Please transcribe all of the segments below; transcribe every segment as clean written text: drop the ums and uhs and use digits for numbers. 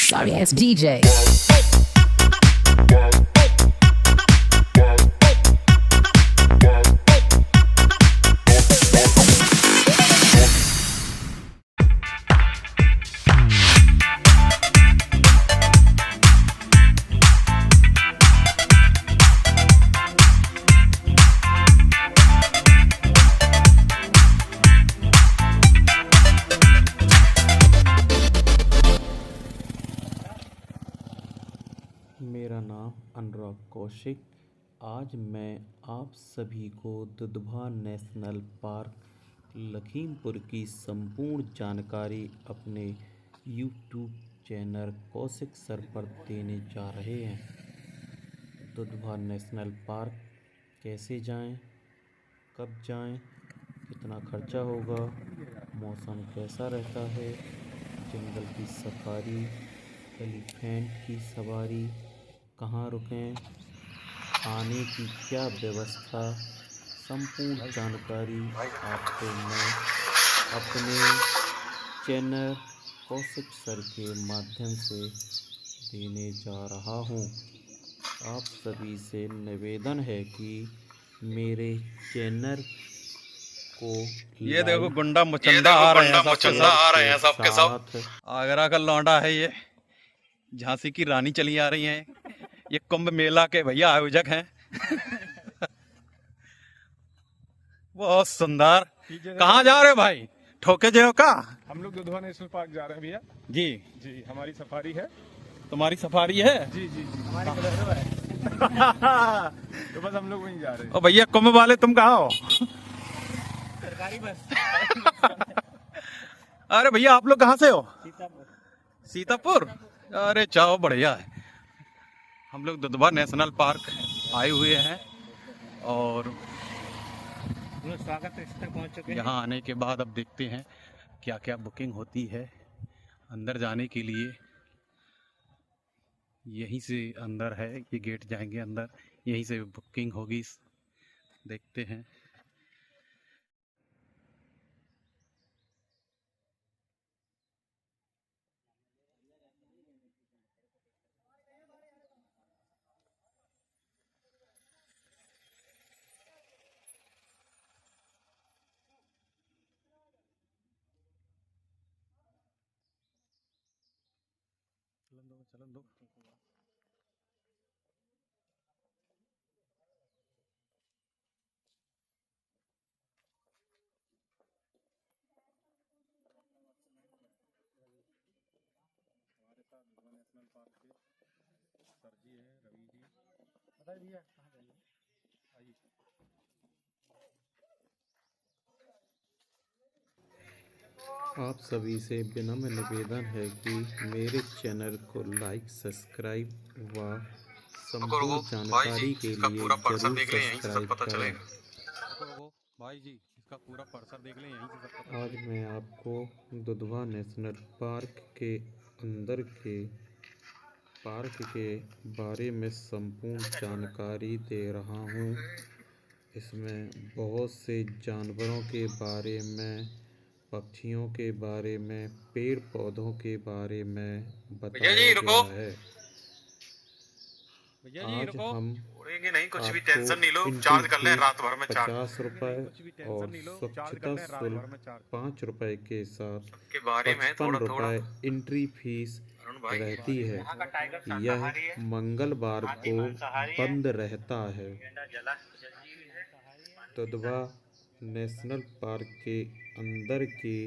Sorry ass DJ. मेरा नाम अनुराग कौशिक। आज मैं आप सभी को दुधवा नेशनल पार्क लखीमपुर की संपूर्ण जानकारी अपने यूट्यूब चैनल कौशिक सर पर देने जा रहे हैं। दुधवा नेशनल पार्क कैसे जाएं, कब जाएं, कितना खर्चा होगा, मौसम कैसा रहता है, जंगल की सफारी, एलिफेंट की सवारी, कहाँ रुकें, आने की क्या व्यवस्था, संपूर्ण जानकारी आपको मैं अपने चैनल कौशिक सर के माध्यम से देने जा रहा हूँ। आप सभी से निवेदन है कि मेरे चैनल को ये देखो गुंडा मुचंदा आ रहे हैं सबके साथ। आगरा का लौंडा है ये, झांसी की रानी चली आ रही है, ये कुंभ मेला के भैया आयोजक हैं। बहुत सुंदर। कहाँ जा रहे हो भाई? ठोके जो का? हम लोग दुधवा नेशनल पार्क जा रहे हैं भैया। जी जी, हमारी सफारी है। तुम्हारी सफारी है? जी जी जी, हमारी है। तो बस हम लोग वहीं जा रहे हैं। ओ भैया कुंभ वाले तुम कहाँ हो? सरकारी बस। अरे भैया आप लोग कहाँ से हो? सीतापुर। अरे चाओ, बढ़िया है। हम लोग दुधवा नेशनल पार्क आए हुए हैं और स्वागत तक पहुंच चुके हैं। यहाँ आने के बाद अब देखते हैं क्या क्या बुकिंग होती है अंदर जाने के लिए। यहीं से अंदर है, ये गेट जाएंगे अंदर, यहीं से बुकिंग होगी। देखते हैं। चलन दो। हमारे साथ दुधवा नेशनल पार्क के सर जी हैं, रवि जी। बताइए भैया कहाँ जाइए? आइए। आप सभी से विनम्र निवेदन है कि मेरे चैनल को लाइक, सब्सक्राइब व संपूर्ण जानकारी के लिए जरूर सब्सक्राइब करें। भाई जी इसका पूरा परिसर देख लें, यहीं से सब पता आज मैं आपको दुधवा नेशनल पार्क के बारे में संपूर्ण जानकारी दे रहा हूँ। इसमें बहुत से जानवरों के बारे में, पक्षियों के बारे में, पेड़ पौधों के बारे में बताया गया है। आज हम नहीं, कुछ भी आपको टेंशन नहीं लो, एंट्री चार्ज कर ले फीस रात भर में 50 रुपए और स्वच्छता शुल्क 5 रुपए के साथ के बारे में 55 रुपए एंट्री फीस रहती है। यह मंगलवार को बंद रहता है। दुधवा नेशनल पार्क के अंदर के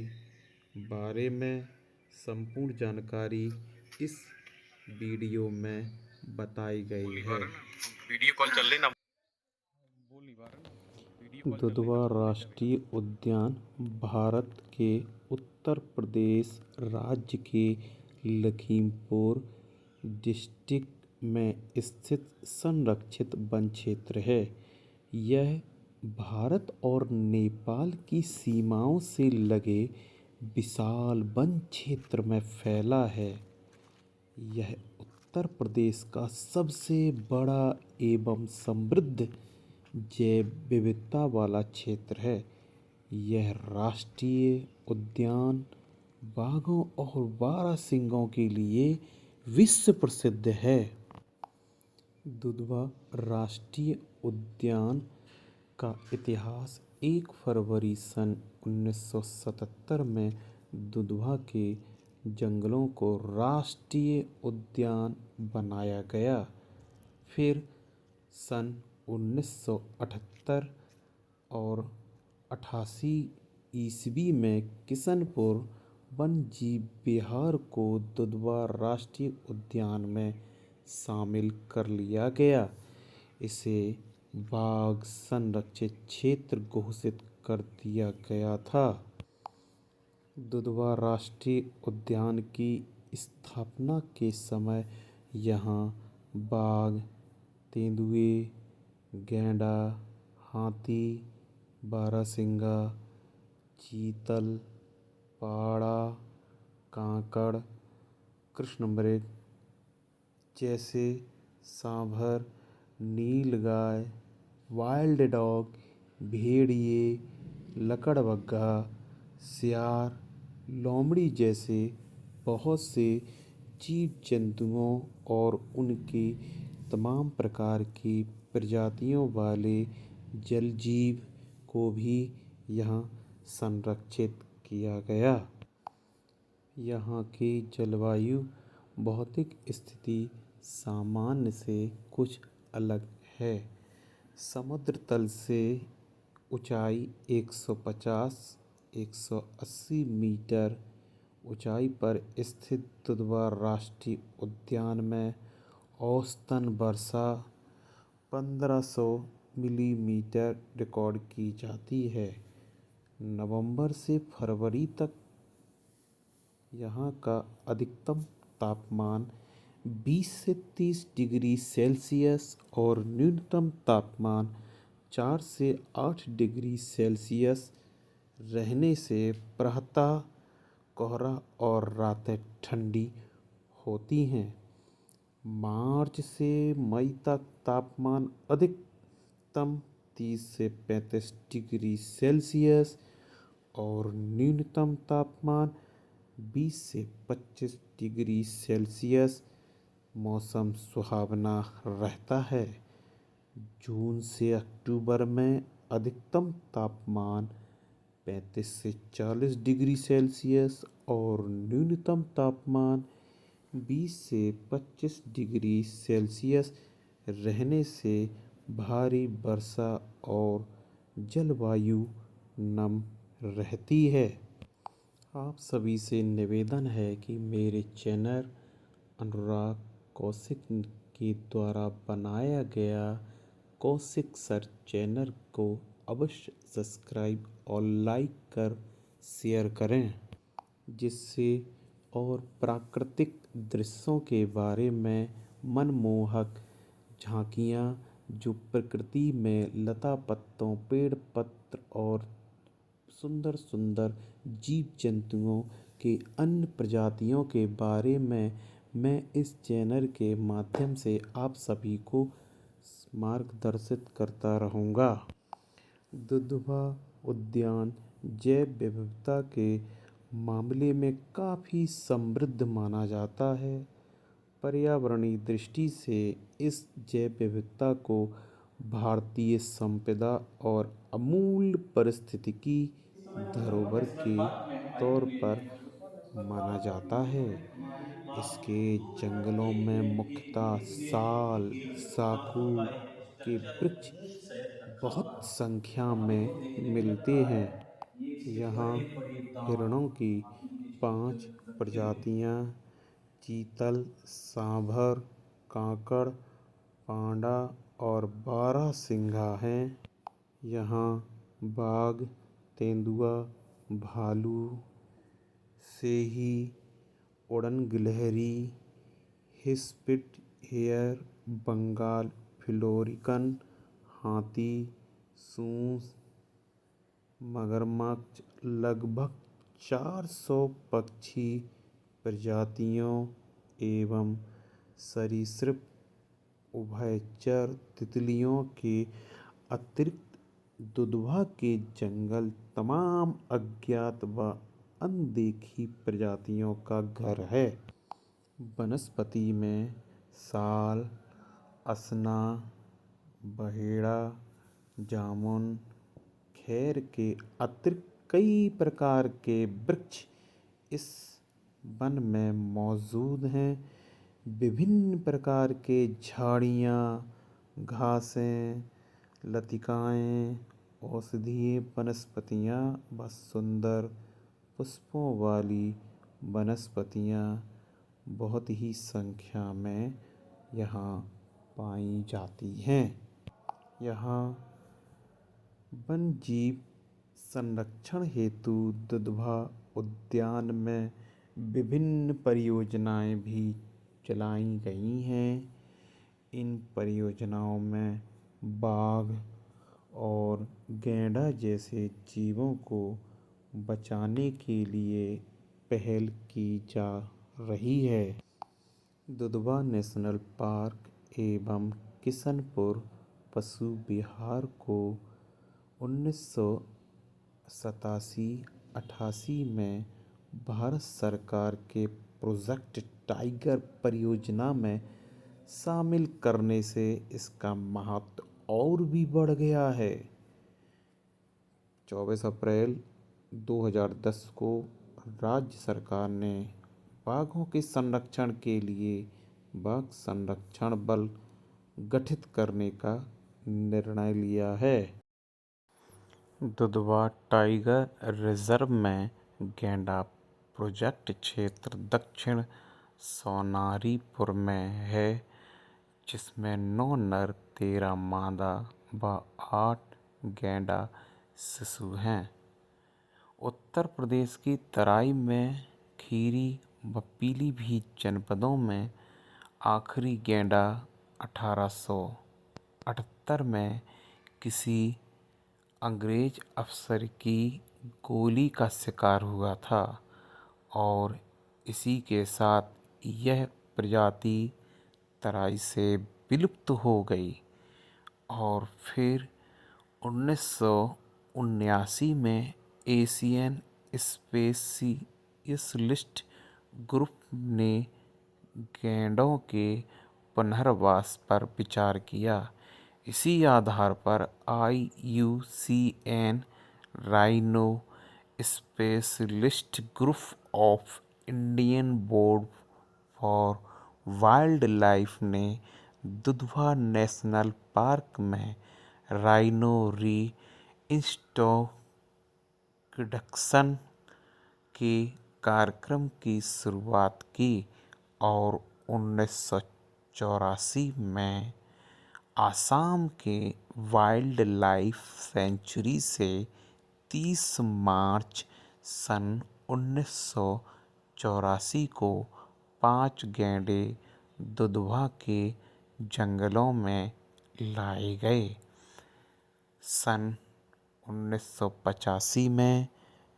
बारे में संपूर्ण जानकारी इस वीडियो में बताई गई है। वीडियो कॉल चल लेना। दुधवा राष्ट्रीय उद्यान भारत के उत्तर प्रदेश राज्य के लखीमपुर डिस्ट्रिक्ट में स्थित संरक्षित वन क्षेत्र है। यह भारत और नेपाल की सीमाओं से लगे विशाल वन क्षेत्र में फैला है। यह उत्तर प्रदेश का सबसे बड़ा एवं समृद्ध जैव विविधता वाला क्षेत्र है। यह राष्ट्रीय उद्यान बाघों और बारहसिंगों के लिए विश्व प्रसिद्ध है। दुधवा राष्ट्रीय उद्यान का इतिहास 1 फरवरी सन 1977 में दुधवा के जंगलों को राष्ट्रीय उद्यान बनाया गया। फिर सन 1978 और 88 ईस्वी में किशनपुर वन्यजीव विहार को दुधवा राष्ट्रीय उद्यान में शामिल कर लिया गया। इसे बाघ संरक्षित क्षेत्र घोषित कर दिया गया था। दुधवा राष्ट्रीय उद्यान की स्थापना के समय यहाँ बाघ, तेंदुए, गैंडा, हाथी, बारहसिंगा, चीतल, पाड़ा, कांकड़, कृष्णमृग जैसे सांभर, नीलगाय, वाइल्ड डॉग, भेड़िए, लकड़बग्घा, सियार, लोमड़ी जैसे बहुत से जीव जंतुओं और उनके तमाम प्रकार की प्रजातियों वाले जलजीव को भी यहाँ संरक्षित किया गया। यहाँ की जलवायु भौतिक स्थिति सामान्य से कुछ अलग है। समुद्र तल से ऊंचाई 150-180 मीटर ऊंचाई पर स्थित दुधवा राष्ट्रीय उद्यान में औसतन वर्षा 1500 मिलीमीटर रिकॉर्ड की जाती है। नवंबर से फरवरी तक यहाँ का अधिकतम तापमान 20 से 30 डिग्री सेल्सियस और न्यूनतम तापमान 4 से 8 डिग्री सेल्सियस रहने से प्रातः कोहरा और रातें ठंडी होती हैं। मार्च से मई तक तापमान अधिकतम 30 से 35 डिग्री सेल्सियस और न्यूनतम तापमान 20 से 25 डिग्री सेल्सियस मौसम सुहावना रहता है। जून से अक्टूबर में अधिकतम तापमान 35 से 40 डिग्री सेल्सियस और न्यूनतम तापमान 20 से 25 डिग्री सेल्सियस रहने से भारी वर्षा और जलवायु नम रहती है। आप सभी से निवेदन है कि मेरे चैनल अनुराग कौशिक के द्वारा बनाया गया कौशिक सर चैनल को अवश्य सब्सक्राइब और लाइक कर शेयर करें, जिससे और प्राकृतिक दृश्यों के बारे में मनमोहक झांकियाँ जो प्रकृति में लता पत्तों, पेड़ पत्र और सुंदर सुंदर जीव जंतुओं के अन्य प्रजातियों के बारे में मैं इस चैनल के माध्यम से आप सभी को मार्गदर्शित करता रहूँगा। दुधवा उद्यान जैव विविधता के मामले में काफ़ी समृद्ध माना जाता है। पर्यावरणीय दृष्टि से इस जैव विविधता को भारतीय संपदा और अमूल्य पारिस्थितिकी धरोहर के तौर पर माना जाता है। इसके जंगलों में मुख्यतः साल, साखू के वृक्ष बहुत संख्या में मिलते हैं। यहाँ हिरणों की 5 प्रजातियाँ चीतल, सांभर, कांकड़, पांडा और बारहसिंघा हैं। यहाँ बाघ, तेंदुआ, भालू, सेही, उड़न गिलहरी, हिस्पिड हेयर, बंगाल फिलोरिकन, हाथी, सूँस, मगरमच्छ, लगभग 400 पक्षी प्रजातियों एवं सरीसृप उभयचर तितलियों के अतिरिक्त दुधवा के जंगल तमाम अज्ञात व अनदेखी प्रजातियों का घर है। वनस्पति में साल, असना, बहेड़ा, जामुन, खैर के अतिरिक्त कई प्रकार के वृक्ष इस वन में मौजूद हैं। विभिन्न प्रकार के झाड़ियाँ, घासें, लतिकाएँ, औषधीय वनस्पतियाँ व सुंदर पुष्पों वाली वनस्पतियाँ बहुत ही संख्या में यहाँ पाई जाती हैं। यहाँ वन जीव संरक्षण हेतु दुधवा उद्यान में विभिन्न परियोजनाएं भी चलाई गई हैं। इन परियोजनाओं में बाघ और गैंडा जैसे जीवों को बचाने के लिए पहल की जा रही है। दुधवा नेशनल पार्क एवं किशनपुर पशु विहार को 1987-88 में भारत सरकार के प्रोजेक्ट टाइगर परियोजना में शामिल करने से इसका महत्व और भी बढ़ गया है। 24 अप्रैल 2010 को राज्य सरकार ने बाघों के संरक्षण के लिए बाघ संरक्षण बल गठित करने का निर्णय लिया है। दुधवा टाइगर रिजर्व में गैंडा प्रोजेक्ट क्षेत्र दक्षिण सोनारीपुर में है, जिसमें 9 नर, 13 मादा व 8 गैंडा शिशु हैं। उत्तर प्रदेश की तराई में खीरी व पीलीभीत जनपदों में आखिरी गैंडा 1878 में किसी अंग्रेज अफसर की गोली का शिकार हुआ था और इसी के साथ यह प्रजाति तराई से विलुप्त हो गई और फिर 1979 में एशियन स्पेशियलिस्ट ग्रुप ने गैंडों के पुनर्वास पर विचार किया। इसी आधार पर IUCN rhino specialist group of Indian board for wild life ने दुधवा नेशनल पार्क में राइनो री-इंट्रोडक्शन के कार्यक्रम की शुरुआत की और 1984 में आसाम के वाइल्ड लाइफ सेंचुरी से 30 मार्च सन 1984 को 5 गैंडे दुधवा के जंगलों में लाए गए। सन 1985 में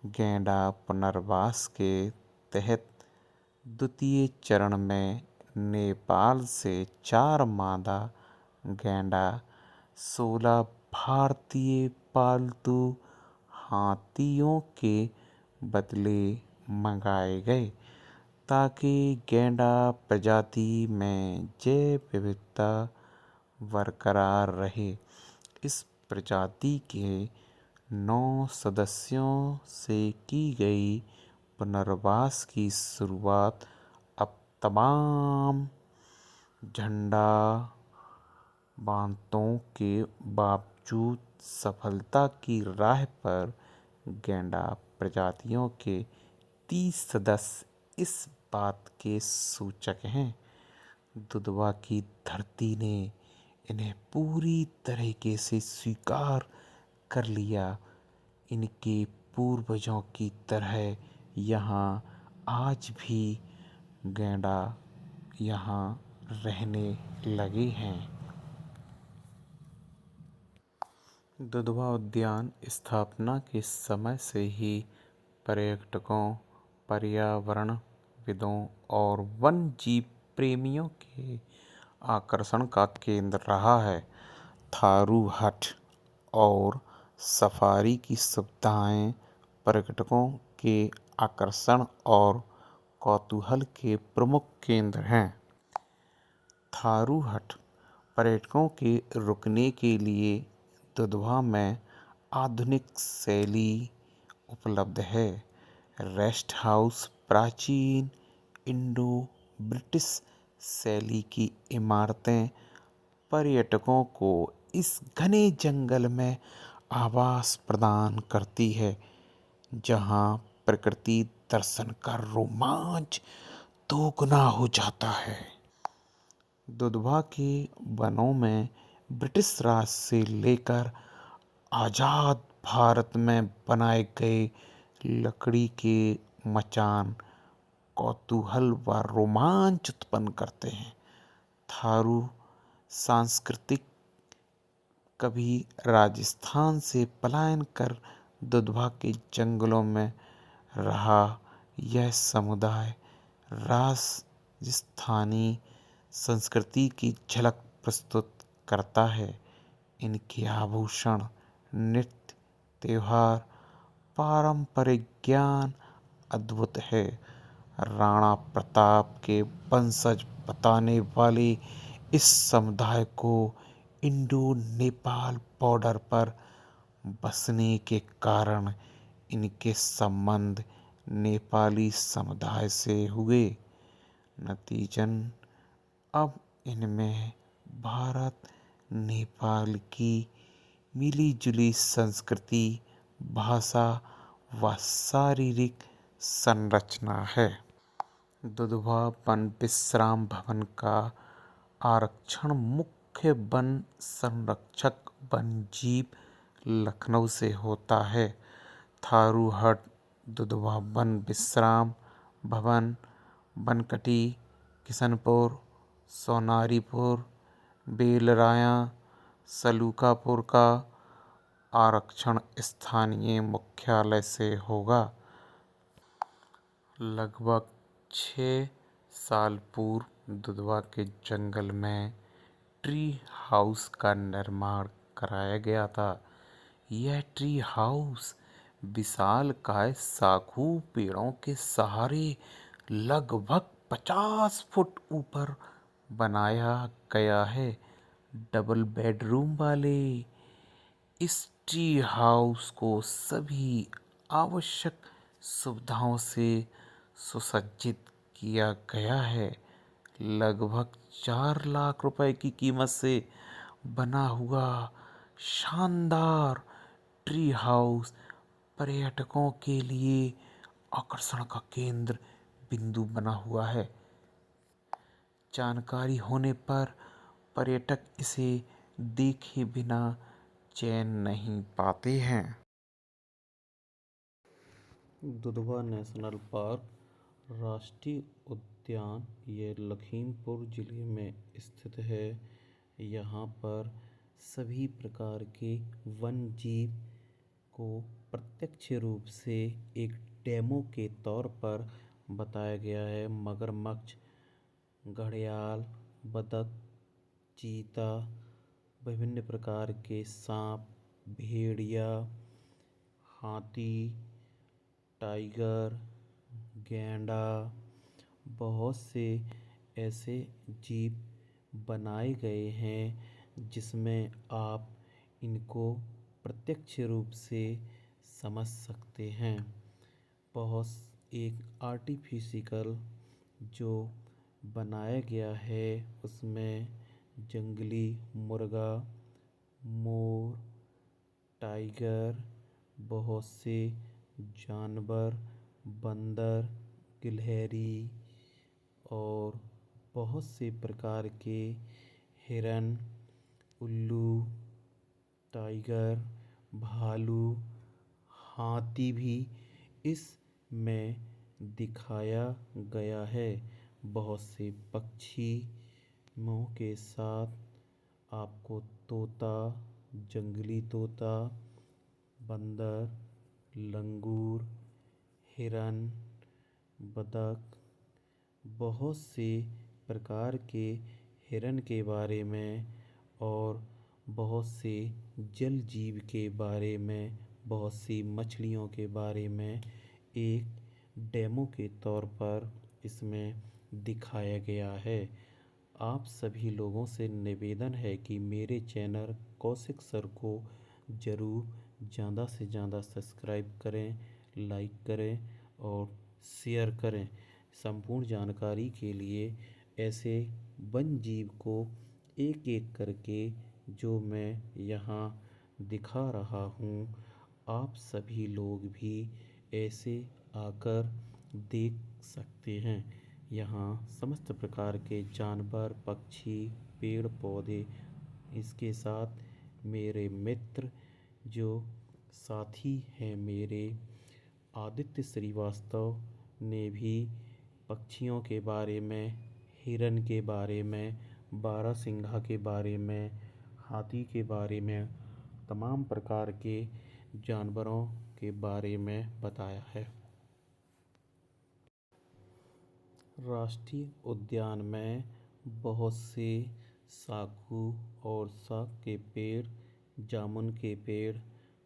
गैंडा पुनर्वास के तहत द्वितीय चरण में नेपाल से 4 मादा गैंडा, 16 भारतीय पालतू हाथियों के बदले मंगाए गए ताकि गैंडा प्रजाति में जैव विविधता बरकरार रहे। इस प्रजाति के 9 सदस्यों से की गई पुनर्वास की शुरुआत अब तमाम झंडा बांतों के बावजूद सफलता की राह पर गैंडा प्रजातियों के 30 सदस्य इस बात के सूचक हैं। दुधवा की धरती ने इन्हें पूरी तरीके से स्वीकार कर लिया। इनके पूर्वजों की तरह यहाँ आज भी गैंडा यहाँ रहने लगे हैं। दुधवा उद्यान स्थापना के समय से ही पर्यटकों, पर्यावरणविदों और वन जीव प्रेमियों के आकर्षण का केंद्र रहा है। थारू हट और सफारी की सुविधाएं पर्यटकों के आकर्षण और कौतूहल के प्रमुख केंद्र हैं। थारू हट पर्यटकों के रुकने के लिए दुधवा में आधुनिक शैली उपलब्ध है। रेस्ट हाउस प्राचीन इंडो ब्रिटिश शैली की इमारतें पर्यटकों को इस घने जंगल में आवास प्रदान करती है, जहां प्रकृति दर्शन का रोमांच दोगुना हो जाता है। दुधवा के वनों में ब्रिटिश राज से लेकर आजाद भारत में बनाए गए लकड़ी के मचान कौतूहल व रोमांच उत्पन्न करते हैं। थारू सांस्कृतिक कभी राजस्थान से पलायन कर दुधवा के जंगलों में रहा यह समुदाय राजस्थानी संस्कृति की झलक प्रस्तुत करता है। इनके आभूषण, नृत्य, त्योहार, पारंपरिक ज्ञान अद्भुत है। राणा प्रताप के वंशज बताने वाले इस समुदाय को इंडो नेपाल बॉर्डर पर बसने के कारण इनके संबंध नेपाली समुदाय से हुए। नतीजन अब इनमें भारत नेपाल की मिली-जुली संस्कृति, भाषा व शारीरिक संरचना है। दुधवा वन विश्राम भवन का आरक्षण मुख्य वन संरक्षक वन्यजीव लखनऊ से होता है। थारू हट दुधवा वन विश्राम भवन बनकटी, किशनपुर, सोनारीपुर, बेलराया, सलूकापुर का आरक्षण स्थानीय मुख्यालय से होगा। लगभग 6 साल पूर्व दुधवा के जंगल में ट्री हाउस का निर्माण कराया गया था। यह ट्री हाउस विशालकाय साखू पेड़ों के सहारे लगभग 50 फुट ऊपर बनाया गया है। डबल बेडरूम वाले इस ट्री हाउस को सभी आवश्यक सुविधाओं से सुसज्जित किया गया है। लगभग 4 लाख रुपए की कीमत से बना हुआ शानदार ट्री हाउस पर्यटकों के लिए आकर्षण का केंद्र बिंदु बना हुआ है। जानकारी होने पर पर्यटक इसे देखे बिना चैन नहीं पाते हैं। दुधवा नेशनल पार्क राष्ट्रीय उद्यान ये लखीमपुर जिले में स्थित है। यहाँ पर सभी प्रकार के वन्य जीव को प्रत्यक्ष रूप से एक डेमो के तौर पर बताया गया है। मगरमच्छ, घड़ियाल, बतख, चीता, विभिन्न प्रकार के सांप, भेड़िया, हाथी, टाइगर, गैंडा, बहुत से ऐसे जीव बनाए गए हैं जिसमें आप इनको प्रत्यक्ष रूप से समझ सकते हैं। बहुत एक आर्टिफिशियल जो बनाया गया है उसमें जंगली मुर्गा, मोर, टाइगर, बहुत से जानवर, बंदर, गिलहरी और बहुत से प्रकार के हिरन, उल्लू, टाइगर, भालू, हाथी भी इसमें दिखाया गया है। बहुत से पक्षियों के साथ आपको तोता, जंगली तोता, बंदर, लंगूर, हिरन, बतख, बहुत से प्रकार के हिरन के बारे में और बहुत से जल जीव के बारे में, बहुत सी मछलियों के बारे में एक डेमो के तौर पर इसमें दिखाया गया है। आप सभी लोगों से निवेदन है कि मेरे चैनल कौशिक सर को ज़रूर ज़्यादा से ज़्यादा सब्सक्राइब करें, लाइक करें और शेयर करें। संपूर्ण जानकारी के लिए ऐसे वन जीव को एक एक करके जो मैं यहाँ दिखा रहा हूँ, आप सभी लोग भी ऐसे आकर देख सकते हैं। यहाँ समस्त प्रकार के जानवर, पक्षी, पेड़ पौधे, इसके साथ मेरे मित्र जो साथी हैं मेरे आदित्य श्रीवास्तव ने भी पक्षियों के बारे में, हिरन के बारे में, बारहसिंघा के बारे में, हाथी के बारे में, तमाम प्रकार के जानवरों के बारे में बताया है। राष्ट्रीय उद्यान में बहुत से साखू और साग के पेड़, जामुन के पेड़,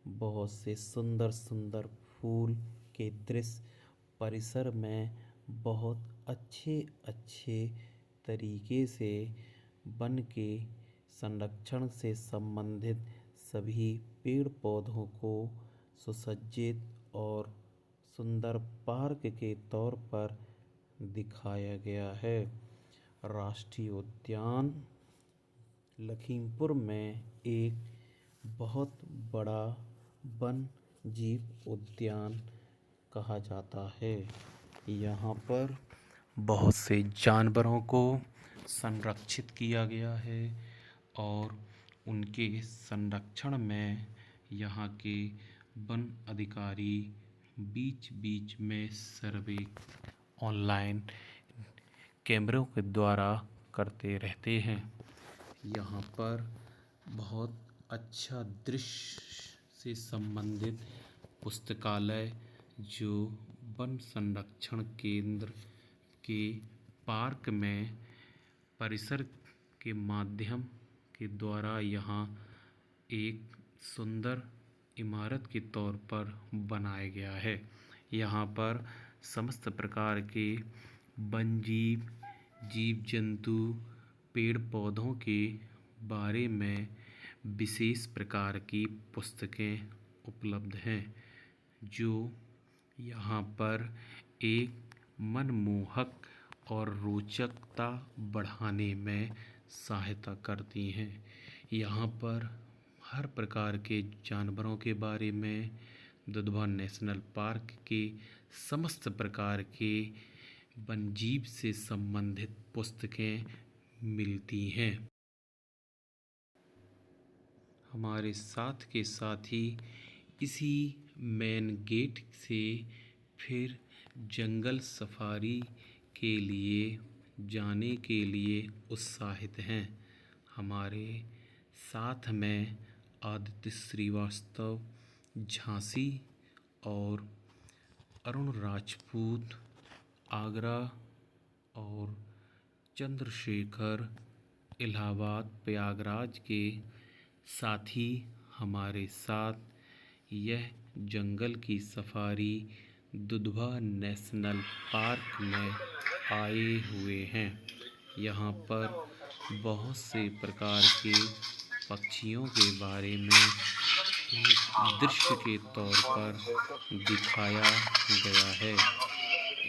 बहुत से सुंदर सुंदर फूल के दृश्य, परिसर में बहुत अच्छे अच्छे तरीके से वन के संरक्षण से संबंधित सभी पेड़ पौधों को सुसज्जित और सुंदर पार्क के तौर पर दिखाया गया है। राष्ट्रीय उद्यान लखीमपुर में एक बहुत बड़ा वन जीव उद्यान कहा जाता है। यहाँ पर बहुत से जानवरों को संरक्षित किया गया है और उनके संरक्षण में यहाँ के वन अधिकारी बीच बीच में सर्वे ऑनलाइन कैमरों के द्वारा करते रहते हैं। यहाँ पर बहुत अच्छा दृश्य से संबंधित पुस्तकालय जो वन संरक्षण केंद्र के पार्क में परिसर के माध्यम के द्वारा यहाँ एक सुंदर इमारत के तौर पर बनाया गया है। यहाँ पर समस्त प्रकार के वन जीव, जीव जंतु, पेड़ पौधों के बारे में विशेष प्रकार की पुस्तकें उपलब्ध हैं जो यहाँ पर एक मनमोहक और रोचकता बढ़ाने में सहायता करती हैं। यहाँ पर हर प्रकार के जानवरों के बारे में, दुधवा नेशनल पार्क के समस्त प्रकार के वन्यजीव से संबंधित पुस्तकें मिलती हैं। हमारे साथ के साथी इसी मेन गेट से फिर जंगल सफारी के लिए जाने के लिए उत्साहित हैं। हमारे साथ में आदित्य श्रीवास्तव, झांसी और अरुण राजपूत, आगरा और चंद्रशेखर इलाहाबाद प्रयागराज के साथी हमारे साथ यह जंगल की सफारी दुधवा नेशनल पार्क में आए हुए हैं। यहाँ पर बहुत से प्रकार के पक्षियों के बारे में एक दृश्य के तौर पर दिखाया गया है।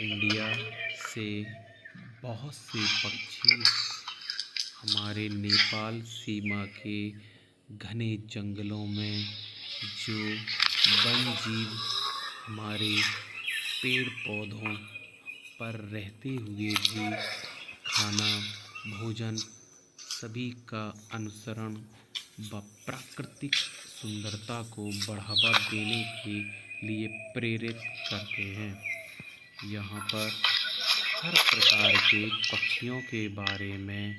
इंडिया से बहुत से पक्षी हमारे नेपाल सीमा के घने जंगलों में जो वन जीव हमारे पेड़ पौधों पर रहते हुए भी खाना, भोजन सभी का अनुसरण व प्राकृतिक सुंदरता को बढ़ावा देने के लिए प्रेरित करते हैं। यहाँ पर हर प्रकार के पक्षियों के बारे में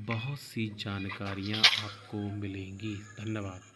बहुत सी जानकारियाँ आपको मिलेंगी। धन्यवाद।